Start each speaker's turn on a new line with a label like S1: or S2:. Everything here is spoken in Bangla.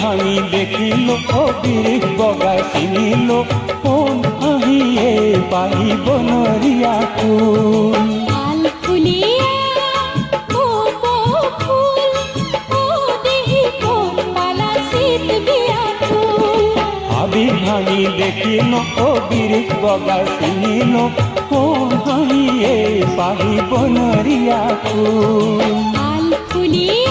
S1: ভাঙি দেখিল অবির বগা চিনিল কোন আহিয়ে পাহিব নরিয়া ফুল
S2: আল ফুলিয়া ও ফুল ও দেহি কোন পালা শীত বিয়া ফুল
S1: আবির ভাঙি দেখিল অবির বগা চিনিল কোন আহিয়ে পাহিব নরিয়া ফুল
S2: আল ফুলিয়া